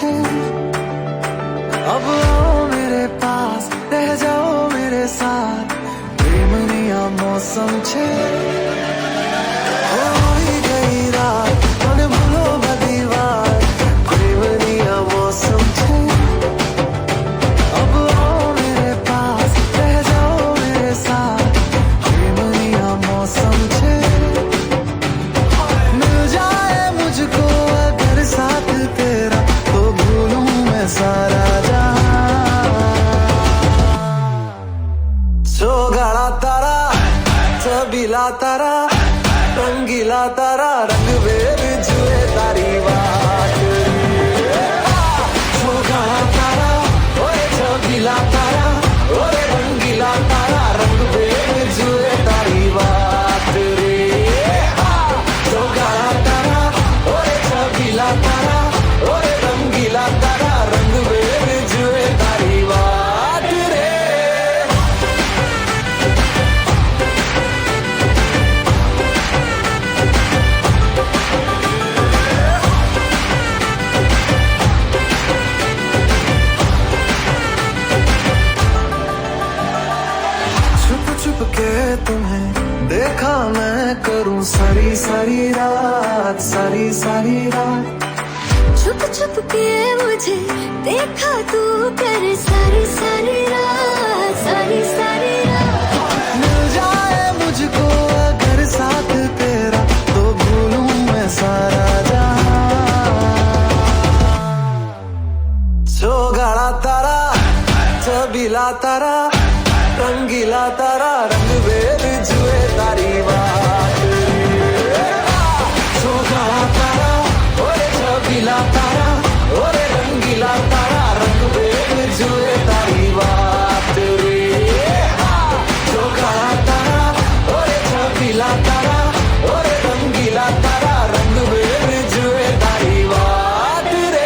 छे। अब आओ मेरे पास, रह जाओ मेरे साथ, प्रेमनिया मौसम छे। हो ही गई रात, मन भूलो बदीवार, प्रेमनिया मौसम छे। अब आओ मेरे पास, रह जाओ मेरे साथ, प्रेमनिया मौसम छे। मिल जाए मुझको अगर साथ तेरा, तो भूलूं मैं सारा सोगाड़ा तारा, चबीला तारा, रंगीला तारा, रंग बेर जुए तारी बात। सोगाड़ा तारा, ओए चबीला तारा, ओए रंगीला तारा, रंग बेर जुए तारी बात रे। सोगाड़ा तारा, ओए चबीला तारा, ओए रंगीला तारा, रंग बेर जुए तारी बात रे। छुप के तुम्हें देखा मैं करूं सारी सारी रात, सारी सारी रात। छुप छुप के मुझे देखा तू कर सारी सारी रात, सारी सारी रात। मिल जाए मुझको अगर साथ तेरा, तो भूलूं मैं सारा जहां। सोगाड़ा तारा, चबीला तारा, रंगीला तारा, रंग बेर जुए तारी बात। सोगाड़ा तारा, ओए चबीला तारा, ओए रंगीला तारा, रंग बेर जुए तारी बात रे। सोगाड़ा तारा, ओए चबीला तारा, ओए रंगीला तारा, रंग बेर जुए तारी बात रे।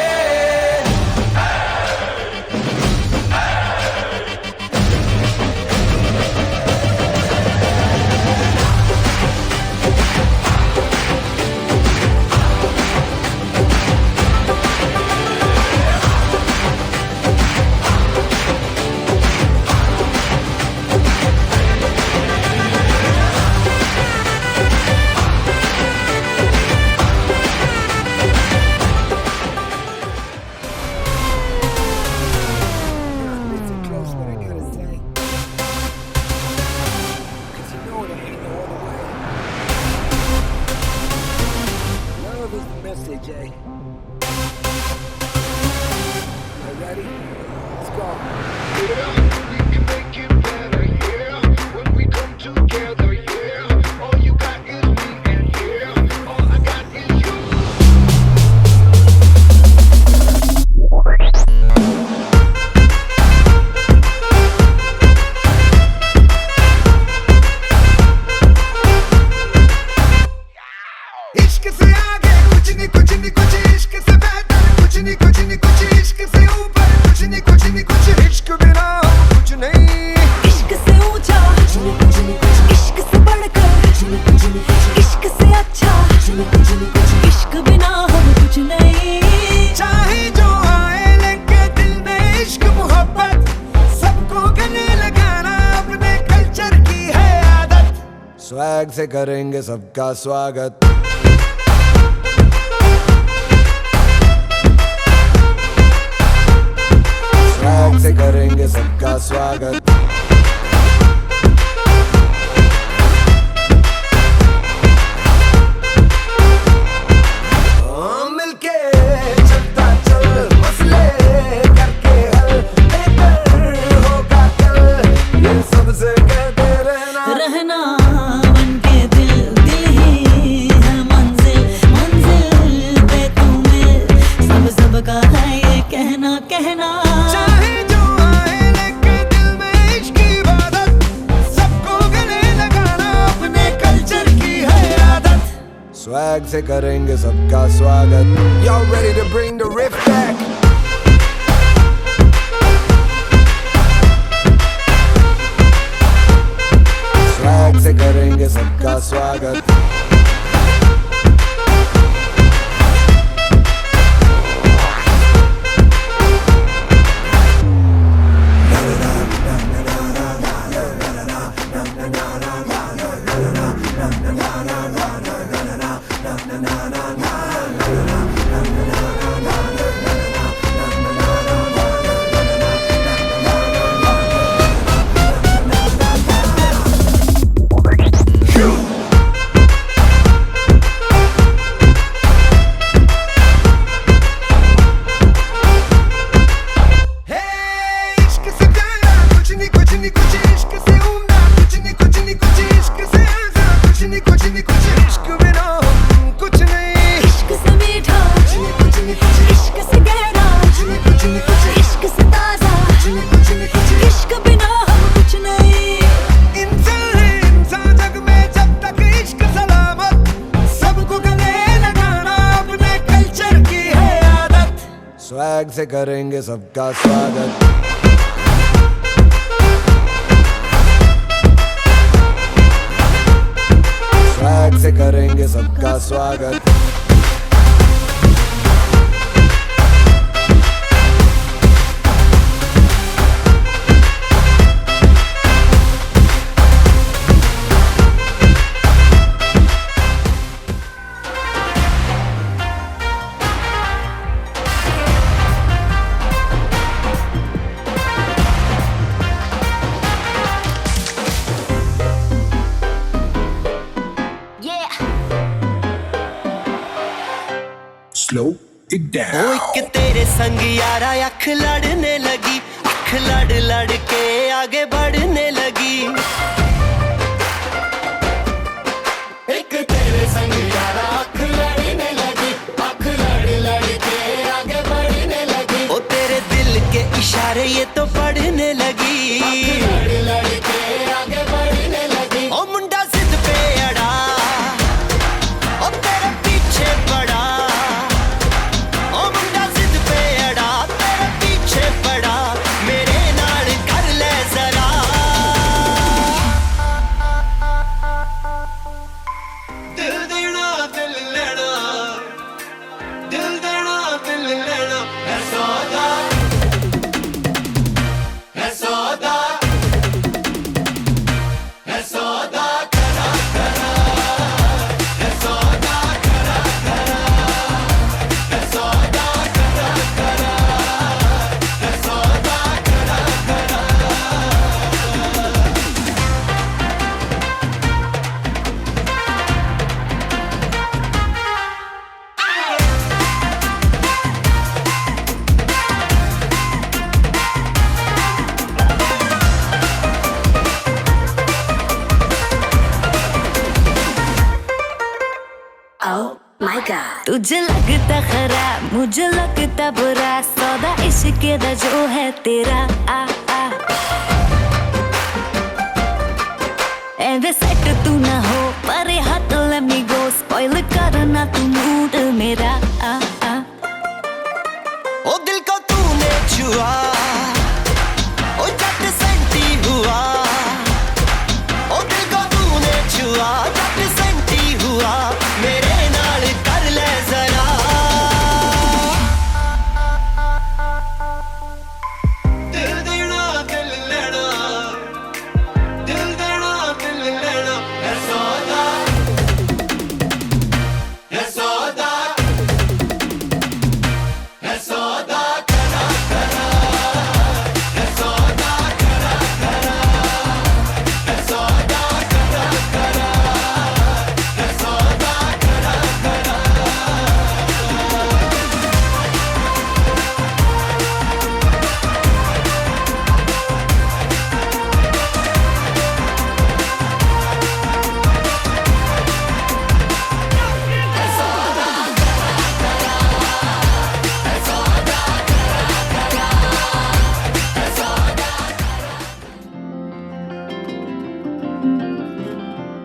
Jay. You ready? Let's go. We can make it better, yeah. When we come together, yeah. All you got is me, and yeah, all I got is you. इश्क से आगे कुछ नहीं, कुछ नहीं, कुछ इश्क से बेहतर कुछ नहीं, कुछ नहीं, कुछ इश्क से ऊपर कुछ नहीं, कुछ नहीं, कुछ इश्क बिना कुछ नहीं। इश्क से ऊंचा कुछ नहीं, कुछ नहीं, कुछ इश्क से बढ़कर कुछ नहीं, कुछ नहीं, कुछ इश्क से अच्छा कुछ नहीं, कुछ नहीं, कुछ इश्क बिना हम कुछ नहीं। चाहे जो आए लेके दिल में इश्क मोहब्बत, सबको गले लगाना अपने कल्चर की है आदत। स्वैग से करेंगे सबका स्वागत। स्वैग से करेंगे सबका स्वागत। मिलके चलता चल, मसले करके हल, बेहतर होगा कल, ये सबसे कहते रहना। रहना बनके दिल, दिल ही है मंजिल, मंजिल पे तू मिल, सब सबका है ये कहना, कहना। चाहे जो आए लेके दिल में इश्क की इबादत, सबको गले लगाना अपने कल्चर की है आदत। स्वैग से करेंगे सबका स्वागत। Y'all ready to bring the riff back? Swag से करेंगे सबका स्वागत। स्वैग से करेंगे सबका स्वागत। स्वैग से करेंगे सबका स्वागत। Slow it down. ओ एक तेरे संग यारा अख लड़ने लगी, अख लड़ लड़ के आगे बढ़ने लगी। एक तेरे संग यारा अख लड़ने लगी, अख लड़ लड़ के आगे बढ़ने लगी। ओ तेरे दिल के इशारे ये तो पढ़ने लगी, लड़ लड़ के आगे बढ़ने लगी। ओ मुंडा जिद पे अड़ा, ओ तेरे पीछे पड़ा। ओ मुंडा जिद पे अड़ा, तेरे पीछे पड़ा। मेरे नाल कर ले जरा। दिल देना दिल लेना, दिल देना दिल लेना। है सौदा, है सौदा, है सौदा करा करा, है सौदा करा करा, है सौदा करा करा, है सौदा करा करा। तुझे लगता खराब, मुझे लगता बुरा, सौदा इश्क दा जो है तेरा। आ आ एंड सेट तू ना हो पर हाथ let me go, स्पॉइल करना तू मूड मेरा। आ आ ओ दिल को तूने छुआ, ओ झट सेंटी हुआ। ओ दिल को तूने छुआ, झट सेंटी हुआ। मेरे नाल कर ले जरा। दिल देना दिल लेना, दिल देना दिल लेना। है सौदा, है सौदा, है सौदा करा करा, है सौदा करा करा, है सौदा करा करा, है सौदा करा करा।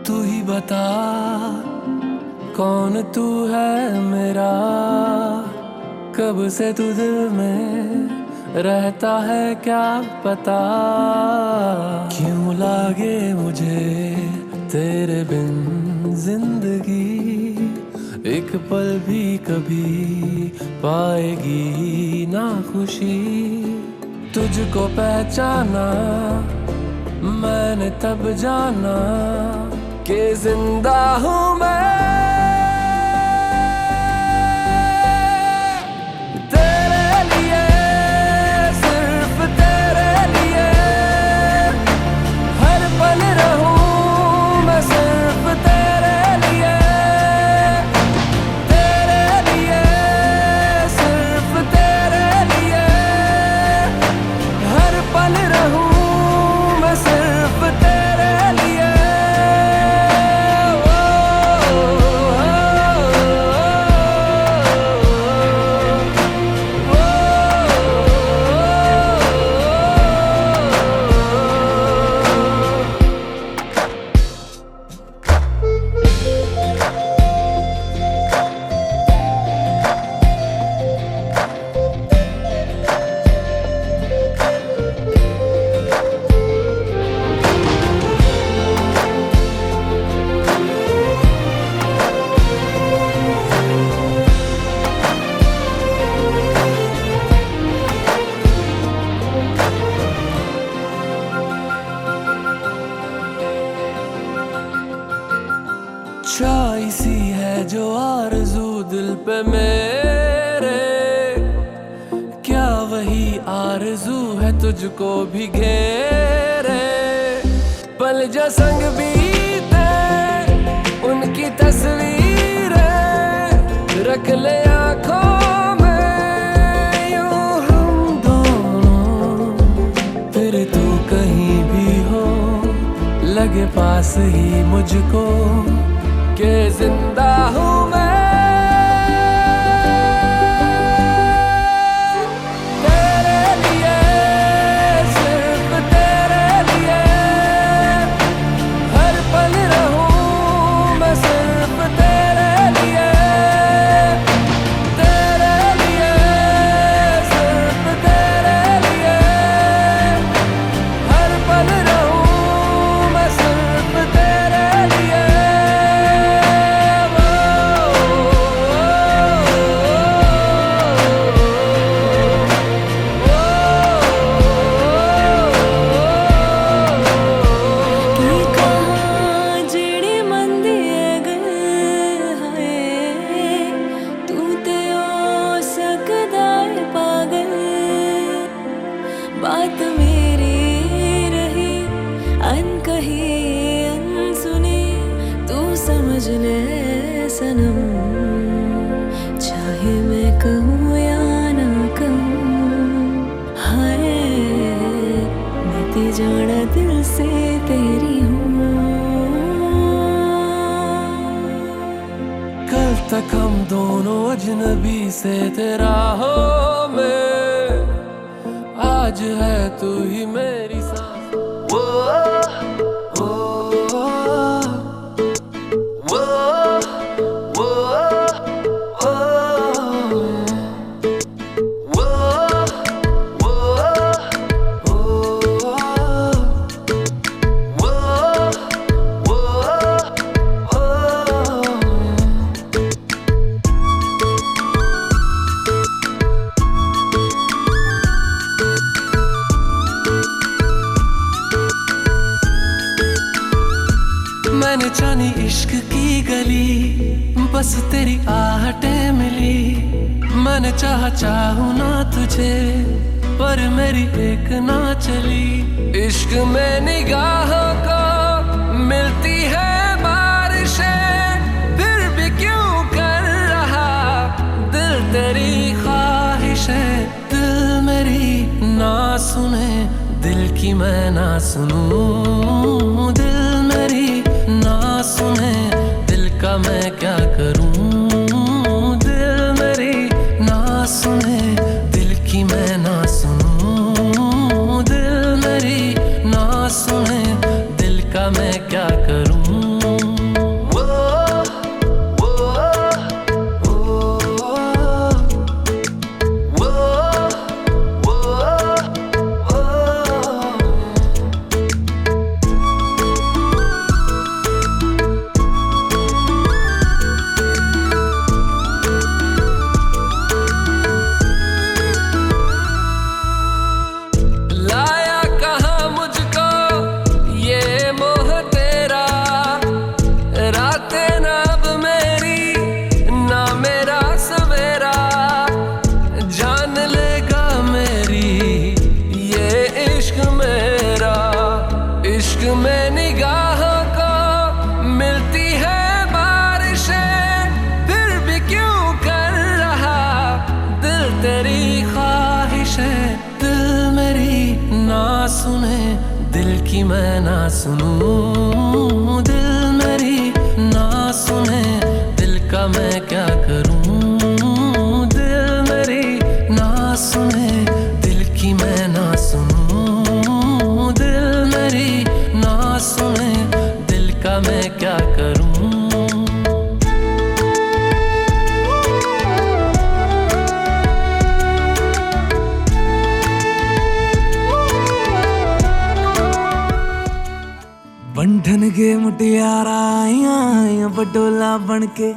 तू ही बता कौन तू है मेरा, कब से तू दिल में रहता है क्या पता। क्यों लागे मुझे तेरे बिन जिंदगी, एक पल भी कभी पाएगी ना खुशी। तुझको पहचाना मैंने तब जाना कि जिंदा हूँ मैं तेरे लिए, सिर्फ तेरे लिए। हर पल रहूं मैं सिर्फ तेरे लिए, तेरे लिए, सिर्फ तेरे लिए। हर पल रहूं मैं सिर्फ तेरे लिए। ओ छाई सी है जो आरज़ू दिल पे मेरे, क्या वही आरज़ू है तुझको भी घेरे। पल जो संग बीते उनकी तस्वीरें रख ले आँखों में यूं हम दोनों। फिर तू कहीं भी हो लगे पास ही मुझको के जिंदा हूँ मैं। तेरे लिए सिर्फ तेरे लिए हर पल रहूं मैं सिर्फ तेरे लिए। तेरे लिए सिर्फ तेरे लिए हर पल रहूं मैं सिर्फ तेरे लिए। जेड़ी मंदी गल है तू ते ओ सकदा है पागल। बात मेरी रही अनकही अनसुनी तू समझ ले सनम। चाहे मैं कहूँ या ना कहूँ हाय मैं ते जाना दिल से तेरी हूँ। कल तक हम दोनों अजनबी से तेरा हो मैं, आज है तू ही मेरी सांस। वो वो वो वो मैंने जानी इश्क की गली बस तेरी आहटें मिली। मैंने चाहूँ ना तुझे पर मेरी एक ना चली। इश्क में निगाहों को मिलती है बारिशें फिर भी क्यों कर रहा दिल तेरी ख्वाहिशें। दिल मेरी ना सुने दिल की मैं ना सुनूं। दिल मेरी ना सुने दिल का मैं क्या करूं। दिल मेरी ना सुने दिल की मैं ना सुनूं। दिल मेरी ना सुने दिल का मैं क्या करूं। में निगाहों को मिलती है बारिशें फिर भी क्यों कर रहा दिल तेरी ख्वाहिशें। दिल मेरी ना सुने दिल की मैं ना सुनूं। दिल मेरी ना सुने दिल का मैं क्या करूं। दिल मेरी ना सुने दिल की मैं ना सुनूं। दिल मेरी ना सुने दिल का मैं क्या करूं। बंधन के मुटियारा आइयां बटोला बनके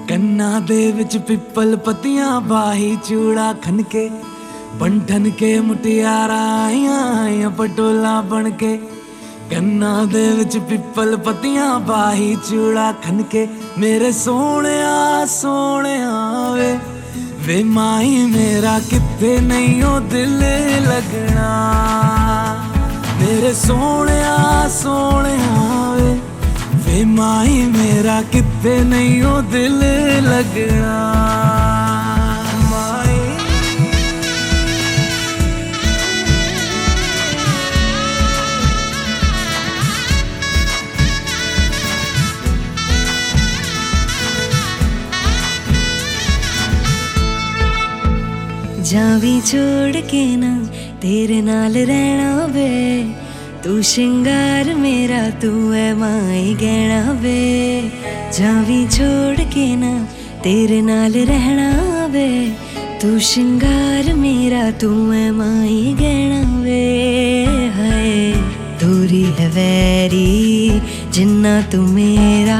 कन्ना दे विच पिपल पत्तियां बाही चूड़ा खनके। बंधन के मुटियारा आइयां बटोला बनके ਕੰਨਾਂ ਦੇ ਵਿੱਚ ਪਿੱਪਲ ਪੱਤੀਆਂ ਬਾਹੀ ਚੂੜਾ ਖਨ ਕੇ ਮੇਰੇ ਸੋਹਣਿਆ ਸੋਹਣਿਆ ਵੇ ਮਾਈ ਮੇਰਾ ਕਿੱਥੇ ਨਹੀਂ ਉਹ ਦਿਲ ਲੱਗਣਾ ਮੇਰੇ ਸੋਹਣਿਆ ਸੋਹਣਿਆ ਵੇ ਮਾਈ ਮੇਰਾ ਕਿੱਥੇ ਨਹੀਂ ਉਹ ਦਿਲ ਲੱਗਣਾ जावी छोड़ के ना तेरे नाल रहना वे तू श्रृंगार मेरा तू है माई गहना वे जावी छोड़ के ना तेरे नाल रहना वे तू श्रृंगार मेरा तू है माई गहना वे हाय दूरी है वैरी जिन्ना तू मेरा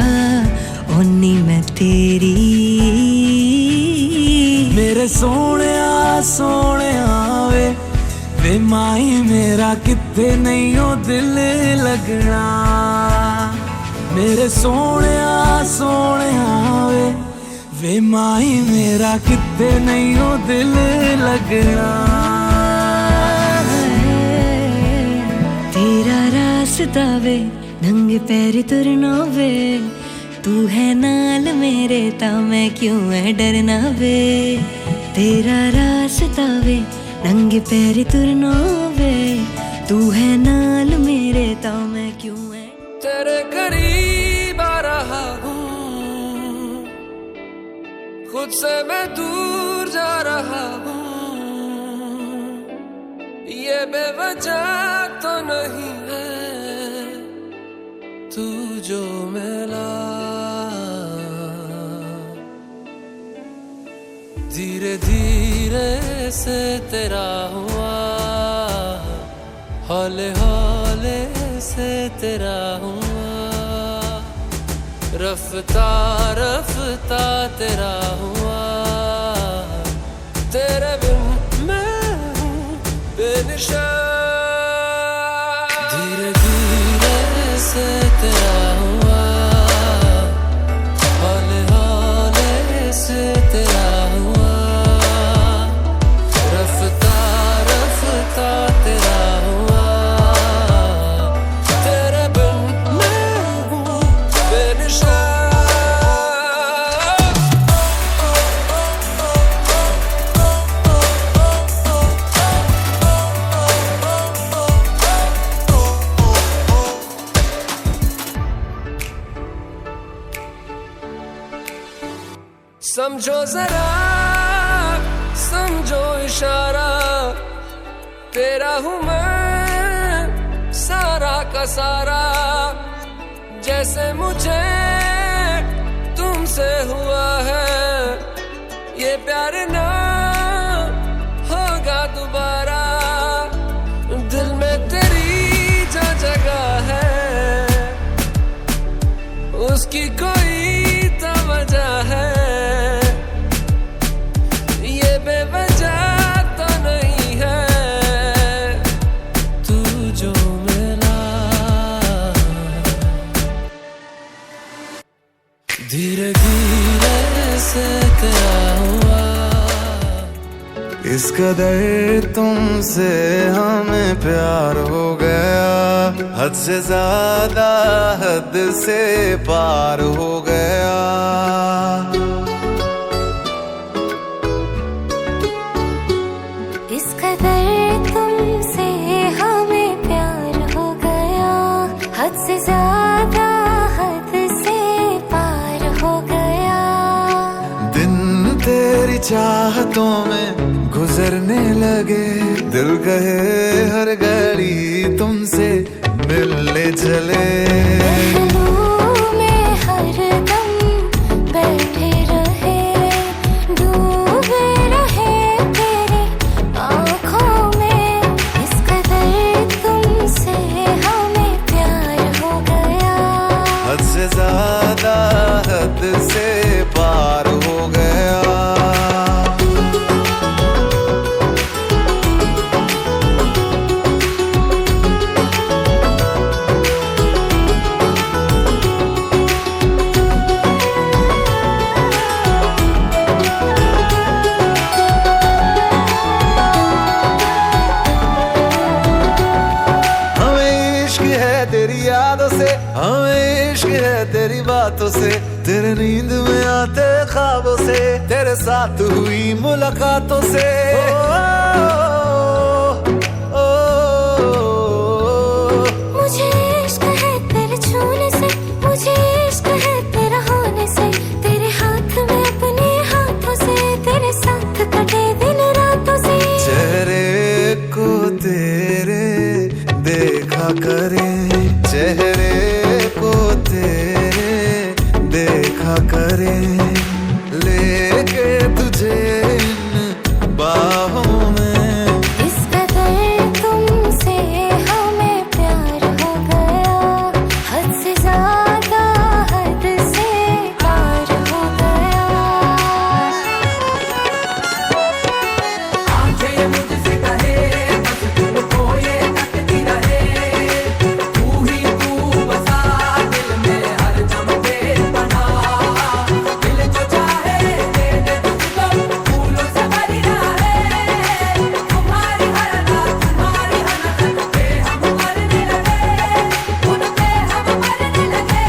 ओनी मैं तेरी मेरे सोहणिया सोहणिया वे माई मेरा किथे नहीं ओ दिल लगना मेरे सोहणिया सोहणिया वे माई मेरा किथे नहीं ओ दिल लगना तेरा रास्ता वे नंगे पैर तुरना वे तू है नाल मेरे ता मैं क्यों है डरना वे तेरा रास्ता वे नंगे पैर तुरना वे तू है नाल मेरे ता मैं क्यों है तेरे करीब आ रहा हूँ खुद से मैं दूर जा रहा हूँ ये बेवजह तो नहीं है तू जो मिला धीरे धीरे से तेरा हुआ हौले हौले से तेरा हुआ रफ्ता रफ्ता तेरा हुआ तेरे बिन मैं हूँ बेनिशान धीरे धीरे से तेरा हुआ हौले हौले से तेरा हुआ रफ्ता रफ्ता तेरा हुआ तेरे बिन मैं हूँ बेनिशान समझो जरा समझो इशारा तेरा हूँ मैं सारा का सारा जैसे मुझे तुमसे हुआ है ये प्यार ना होगा दोबारा दिल में तेरी जो जगह है उसकी कोई तो वजह है धीरे धीरे से तेरा हुआ इस कदर तुमसे हमें प्यार हो गया हद से ज्यादा हद से पार हो गया इस कदर तुमसे हमें प्यार हो गया हद से ज्यादा हद से पार हो गया दिन तेरी चाहतों में गुजरने लगे दिल कहे हर घड़ी तुमसे मिलने चले पहलू में हरदम बैठे रहे डूबे रहे तेरी आँखों में इस कदर तुमसे हमें प्यार हो गया हद से ज्यादा हद से पार हो गया हमें इश्क है तेरी बातों से, तेरे नींद में आते ख्वाबों से, तेरे साथ हुई मुलाकातों से। मुझे इश्क है तेरे छूने से, मुझे इश्क है तेरा होने से, तेरे हाथ में अपने हाथों से, तेरे साथ कटे दिन रातों से। चेहरे को तेरे देखा करे, चेहरे को तेरे देखा करे, लेके तुझे इन बाहों में। इस कदर तुमसे हमें प्यार हो गया, हद से ज्यादा हद से पार हो गया। आंखें मुझसे कहे बस तुमको ये तकती रहे, तू ही तू बसा दिल में हर दम बेपना, दिल जो चाहे दे दे तुझको, फूलों से भरी रहे, तुम्हारी हर रात तुम्हारी हर रात पे हम मरने लगे, उन पे हम मरने लगे।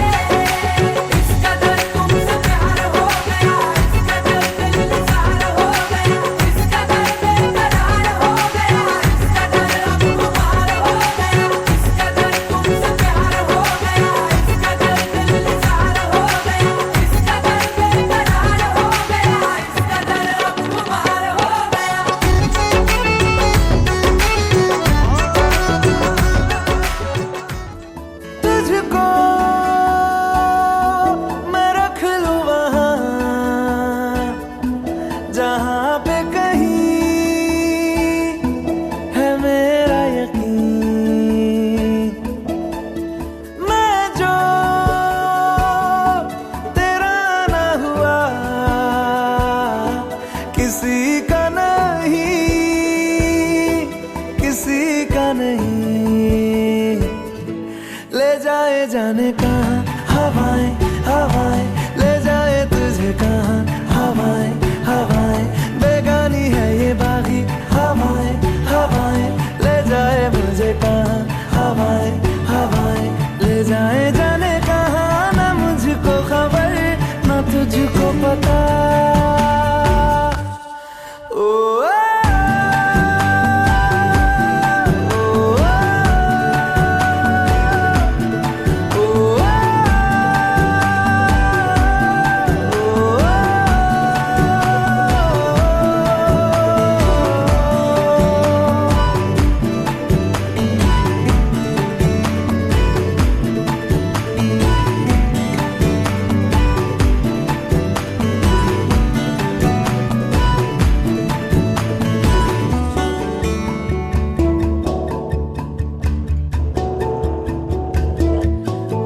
इस कदर तुमसे प्यार हो गया, इस कदर दिल निसार हो गया, इस कदर बेकरार हो गया, इस कदर अब खुमार हो गया, इस कदर तुमसे प्यार हो गया, इस कदर दिल निसार हो गया, इस कदर बेकरार हो गया, इस कदर अब खुमार हो गया। तुझको मैं रख लूं वहाँ जहाँ पे कहीं है मेरा यकीन। मैं जो तेरा ना हुआ किसी का नहीं, किसी का नहीं। ले जाए जाने कहाँ हवाएं हवाएं, ले जाए तुझे कहाँ हवाएं हवाएं, बेगानी है ये बागी हवाएं हवाएं, ले जाए मुझे कहाँ हवाएं हवाएं, ले जाए जाने कहाँ। ना मुझको खबर ना तुझको पता। ओ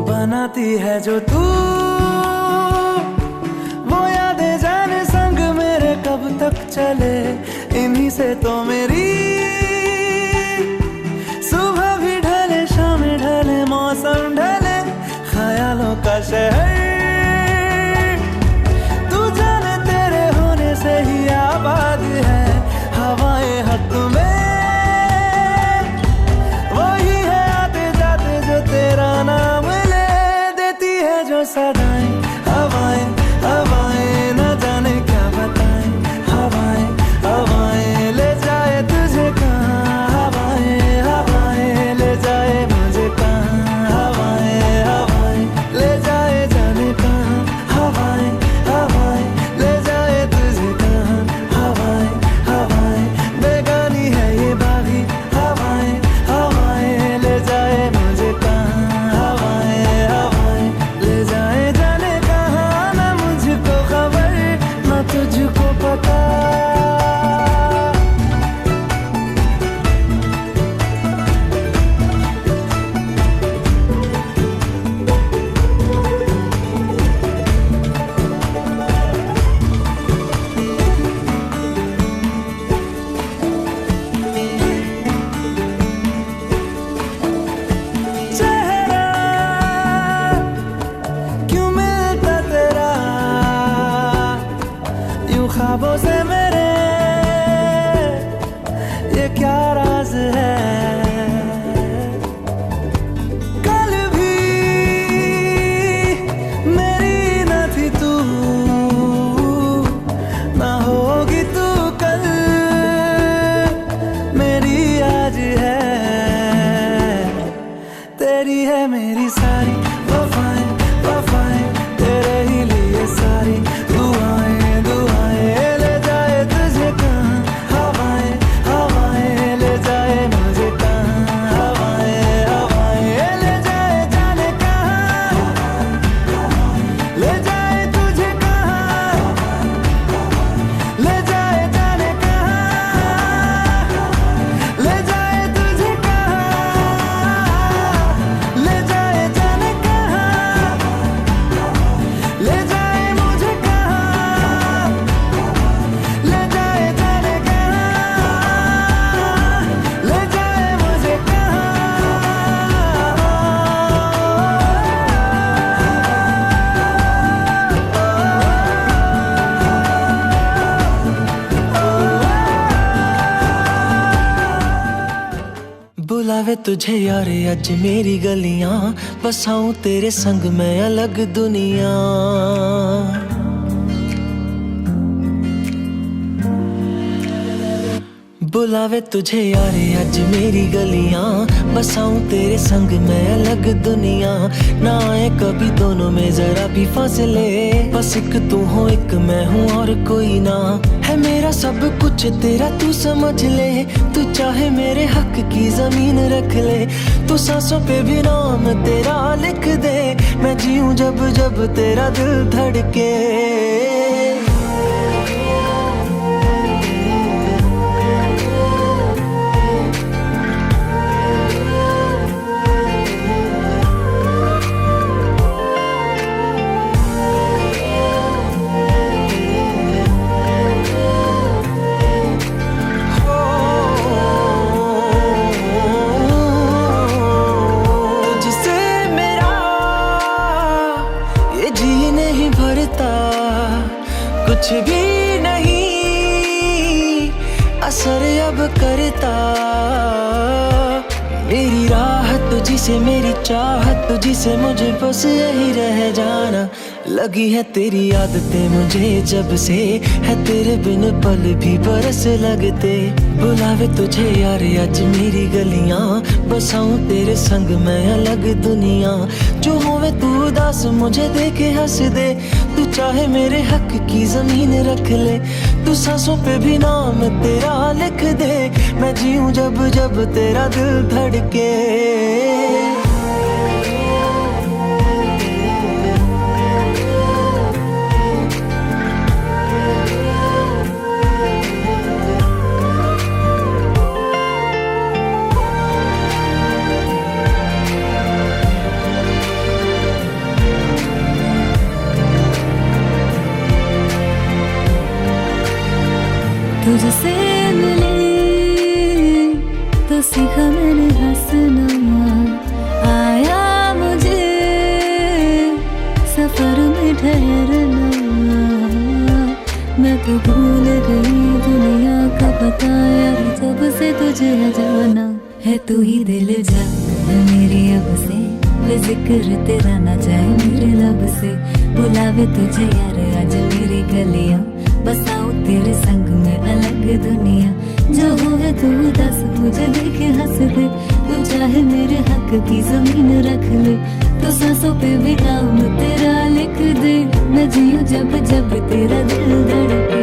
बनाती है जो तू वो यादें जाने संग मेरे कब तक चले, इन्हीं से तो मेरी सुबह भी ढले शाम ढले मौसम ढले, ख्यालों का शहर तू जाने तेरे होने से ही आबाद है। हवाएं हक में वही है आते जाते जो तेरा नाम ले, देती है जो सदाएं हवाएं हवाएं, न जाने क्या बताएं हवाएं हवाएं, ले जाए तुझे कहाँ हवाएं हवाएं, ले जाए मुझे कहाँ हवाएं हवाएं, ले जाए जाने कहाँ हवाएं हवाएं, ले जाए तुझे कहाँ हवाएं हवाएं, बेगानी है ये बागी हवाएं हवाएं, ले जाए मुझे कहाँ हवाएं हवाएं, ले जाए जाने सारी वफाएं वफाएं तेरे ही लिए सारी दुआएं दुआएं ले जाए तुझे कहाँ हवाएं हवाएं ले जाए मुझे कहाँ हवाएं हवाएं ले जाए जाने कहाँ ले जाए तुझे कहाँ ले जाए जाने कहाँ ले जाए तुझे कहाँ ले जाए जाने कहाँ ले जाए मुझे कहाँ ले जाए जाने कहाँ ले जाए मुझे बुलावे तुझे यार अज मेरी गलियां बसाऊं तेरे संग मैं अलग दुनिया बुलावे तुझे यार अज मेरी गलियां बसाऊं तेरे संग मैं अलग दुनिया ना आए कभी दोनों में जरा भी फासले बस एक तू हो एक मैं हूँ और कोई ना है मेरा सब कुछ तेरा तू समझ ले तू चाहे मेरे हक की जमीन रख ले तू सांसों पे भी नाम तेरा लिख दे मैं जीऊं जब जब तेरा दिल धड़के तुझसे मेरा ये जी नहीं भरता कुछ भी नहीं असर अब करता मेरी राह तुझी से मेरी चाहत तुझी से मुझे बस यही रह जाना लगी है तेरी आदतें मुझे जब से है तेरे बिन पल भी बरस लगते बुलावे तुझे यार आज मेरी गलियां बसाऊं तेरे संग मैं अलग दुनिया जो होवे तू उदास मुझे देखे हंस दे तू चाहे मेरे हक की जमीन रख ले तू सांसों पे भी नाम तेरा लिख दे मैं जीऊं जब जब तेरा दिल धड़के तुझसे मिली तो सीखा मैंने हंसना आया मुझे सफर में ठहरना मैं तो भूल गई दुनिया का पता यार जब से तुझे जाना है तू ही दिल जा मेरी अब से वे जिक्र तेरा ना जाए मेरे लब से बुलावे तुझे यार आज मेरी गलियां बसाऊं तेरे संग में अलग दुनिया जो होवे तू दस मुझे देखे हंस दे तू चाहे मेरे हक की जमीन रख ले तू सांसों पे भी नाम तेरा लिख दे मैं जीऊं जब जब तेरा दिल धड़के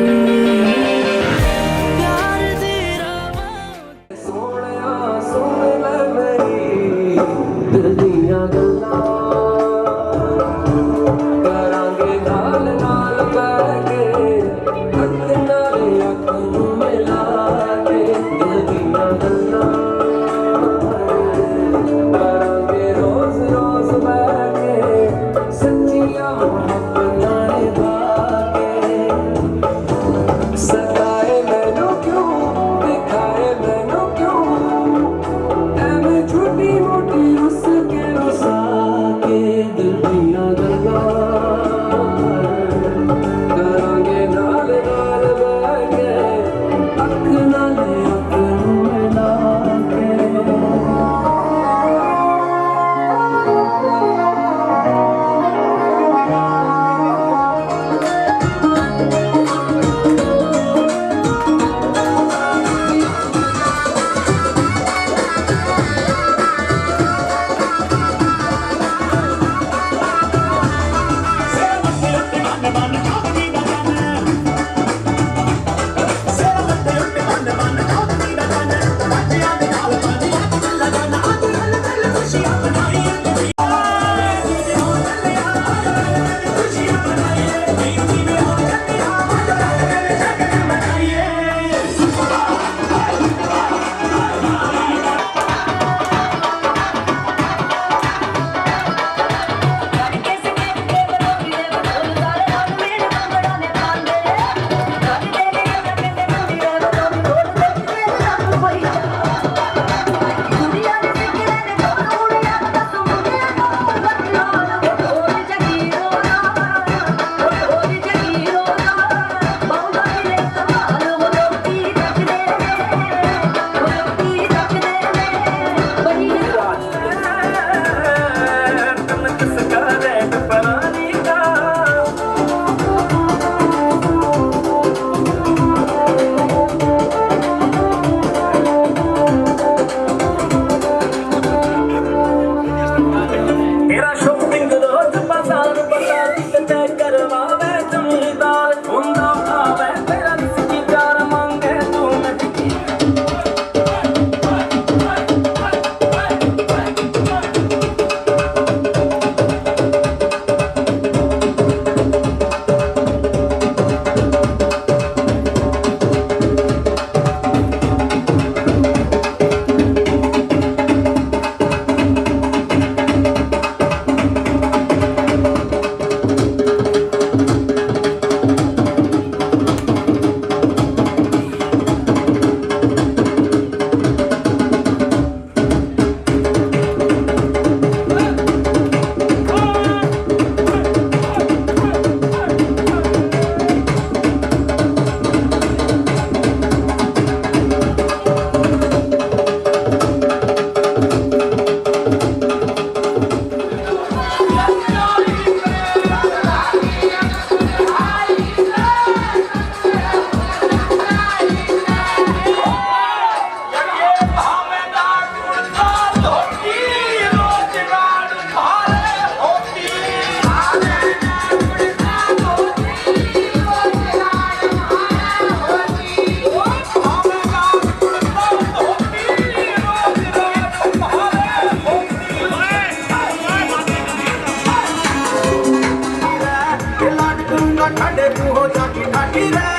दे तू हो जाके ठाटी रे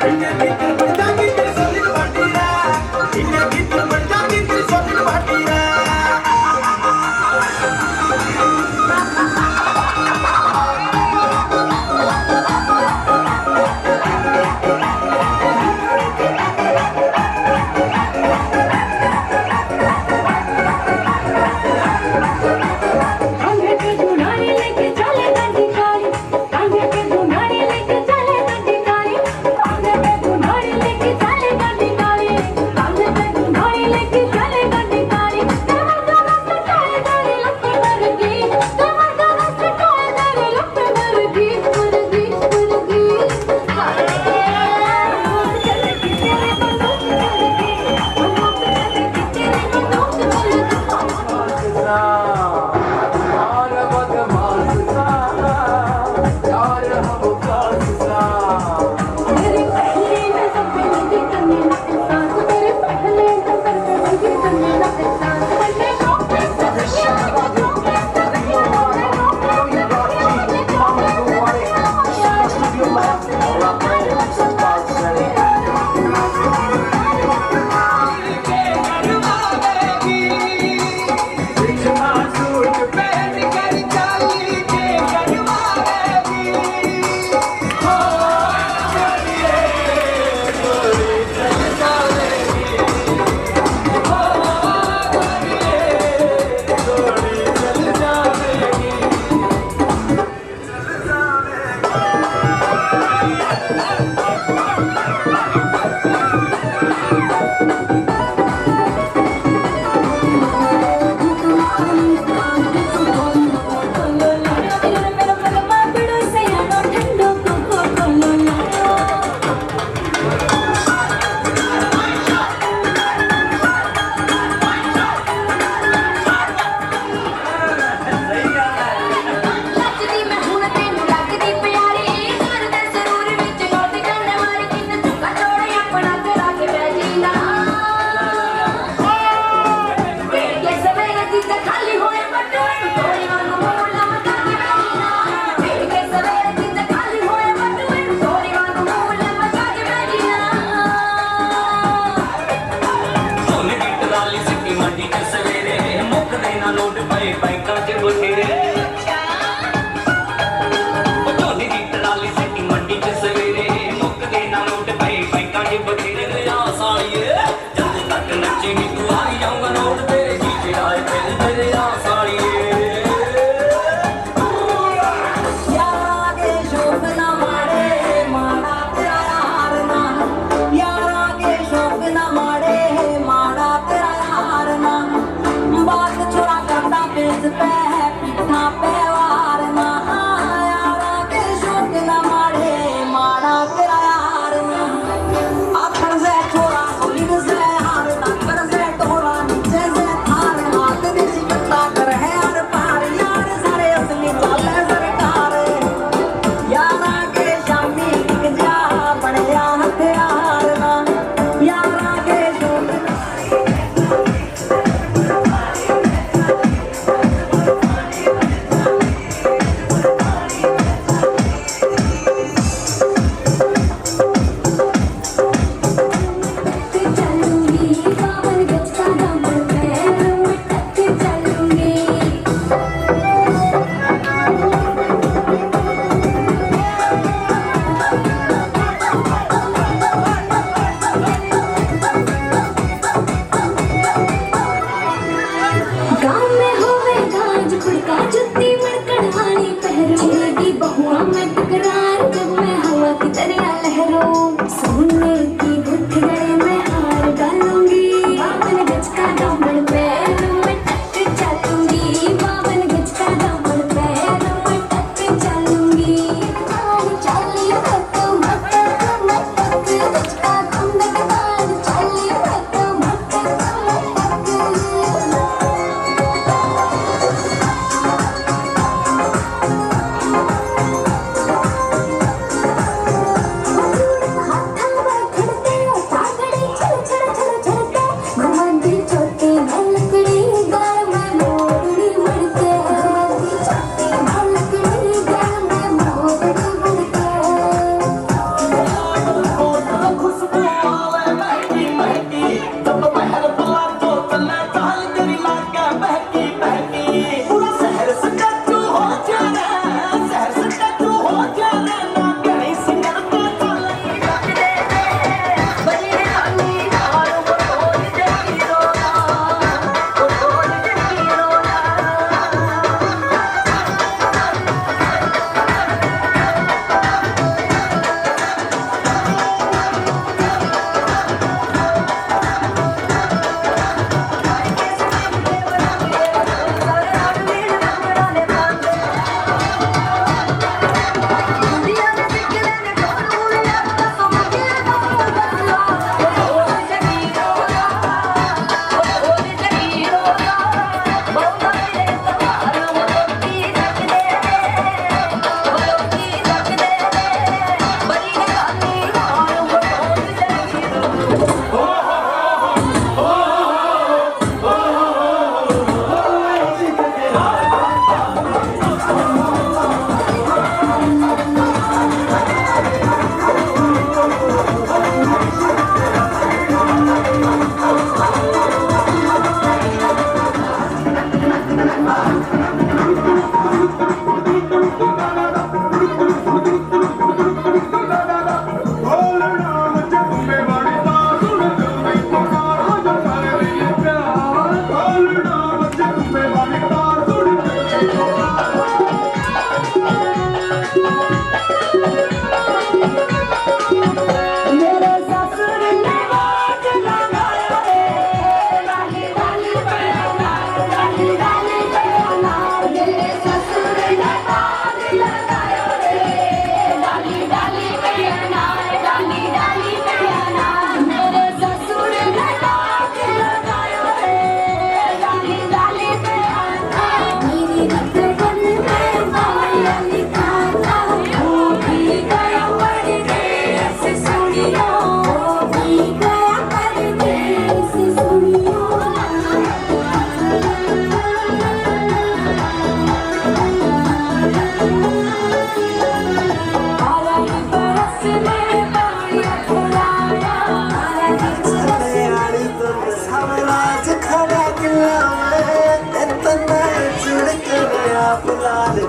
इन्हें भीतर बढ़ जाके तेरी सोलिड बाटी रे इन्हें भीतर बढ़ जाके तेरी सोलिड बाटी रे कांधे पे धुनारी लेके चले गाड़ी कांधे पे धुनारी लेके चले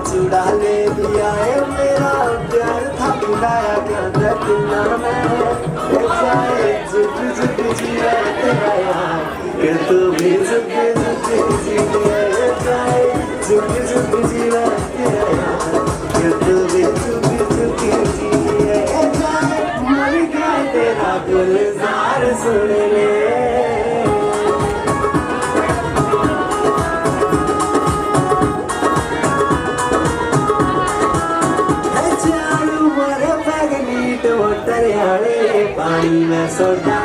चुड़ा ले लिया है मेरा प्यार था बुलाया क्या कितना मैं चाहे जुग जुग जिया तेरा यार कि तू भी जुग जुग जिया चाहे जुग जुग जिया तेरा यार कि तू भी जुग जुग जिया चाहे मर गया तेरा गुलजार सुन ले पानी में सोडा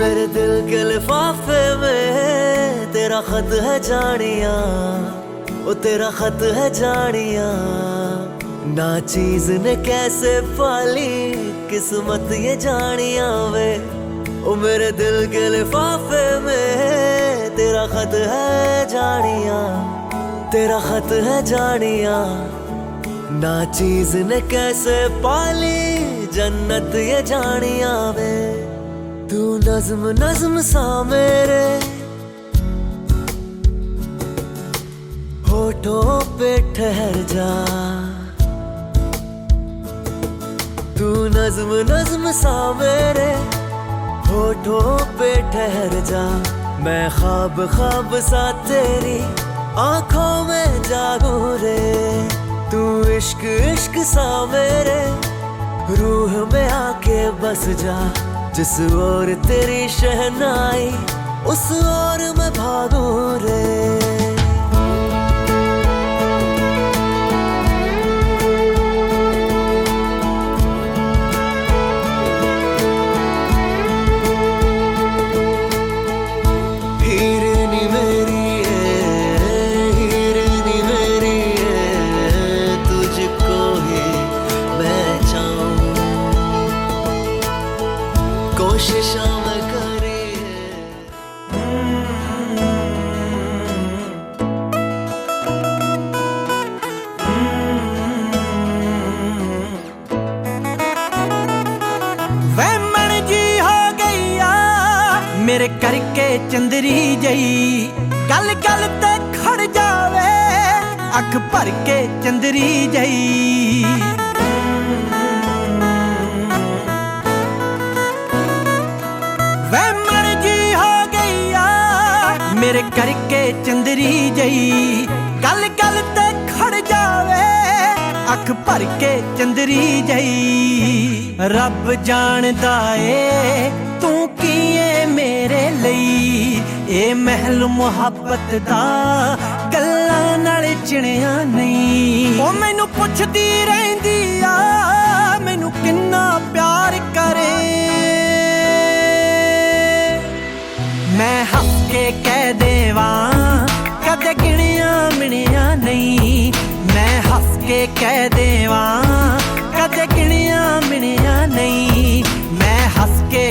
मेरे दिल के लिफाफे में तेरा खत है जानिया, ओ तेरा खत है जानिया। ना चीज ने कैसे पाली किस्मत ये जानिया वे, ओ मेरे दिल के लिफाफे में तेरा खत है जानिया, तेरा खत है जानिया। ना चीज ने कैसे पाली जन्नत ये जानिया वे। तू नज्म नज्म सा मेरे होठों पे ठहर जा, तू नज्म नज्म सा मेरे होठों पे ठहर जा। मैं ख्वाब ख्वाब सा तेरी आंखों में जागू रे। तू इश्क इश्क सा मेरे रूह में आके बस जा। जिस ओर तेरी शहनाई उस ओर मैं भागू रे। हीरनी मेरी है, हीरनी मेरी है, तुझको ही मैं चाहूं। कोशिश मैं करी वे मन जी हो गईया मेरे करके चंदरी जई। गल गल ते खड़ जावे अख भर के चंदरी जई। वे मन जी हो गईया मेरे करके चंदरी जई। गल गल ते खड़ जावे अख भर के चंदरी जई। रब जानदा ए तू कीए मेरे लई। ए महल मुहब्बत दा गल्लां नाल चिणिया नहीं। ओ मैनू पुछदी रहिंदी आ मैनू किन्ना प्यार करे। मैं हंस के कह देवां कदे गिणिया मिणिया नहीं। मैं हंस के कह देवां कदे गिणिया मिणिया नहीं। मैं हंस के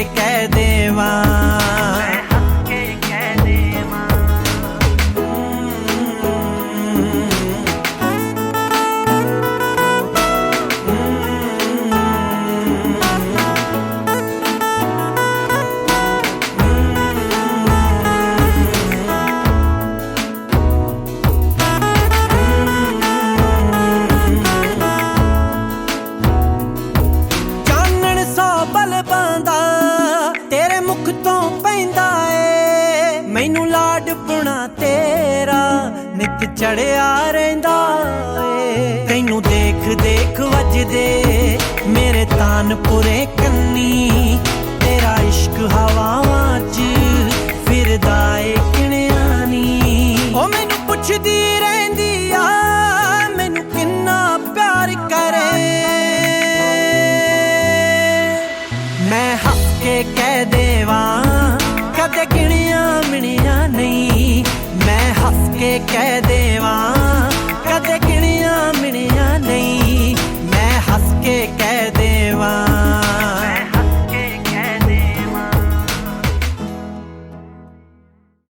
ਚੜਿਆ ਰਹਿੰਦਾ ਏ ਤੈਨੂੰ ਦੇਖ ਦੇਖ ਵੱਜਦੇ ਮੇਰੇ ਤਾਨਪੁਰੇ ਕੰਨੀ ਤੇਰਾ ਇਸ਼ਕ ਹਵਾਵਾਂ 'ਚ ਫਿਰਦਾ ਏ ਕਿਣਿਆ ਨੀ ਉਹ ਮੈਨੂੰ ਪੁੱਛਦੀ ਰਹਿੰਦੀ ਆ ਮੈਨੂੰ ਕਿੰਨਾ ਪਿਆਰ ਕਰੇ ਮੈਂ ਹੱਸ ਕੇ ਕਹਿ ਦੇਵਾਂ ਕਦੇ ਗਿਣਿਆ ਮਿਣਿਆ ਨਹੀਂ ਮੈਂ ਹੱਸ ਕੇ ਕਹਿ ਦੇਵਾਂ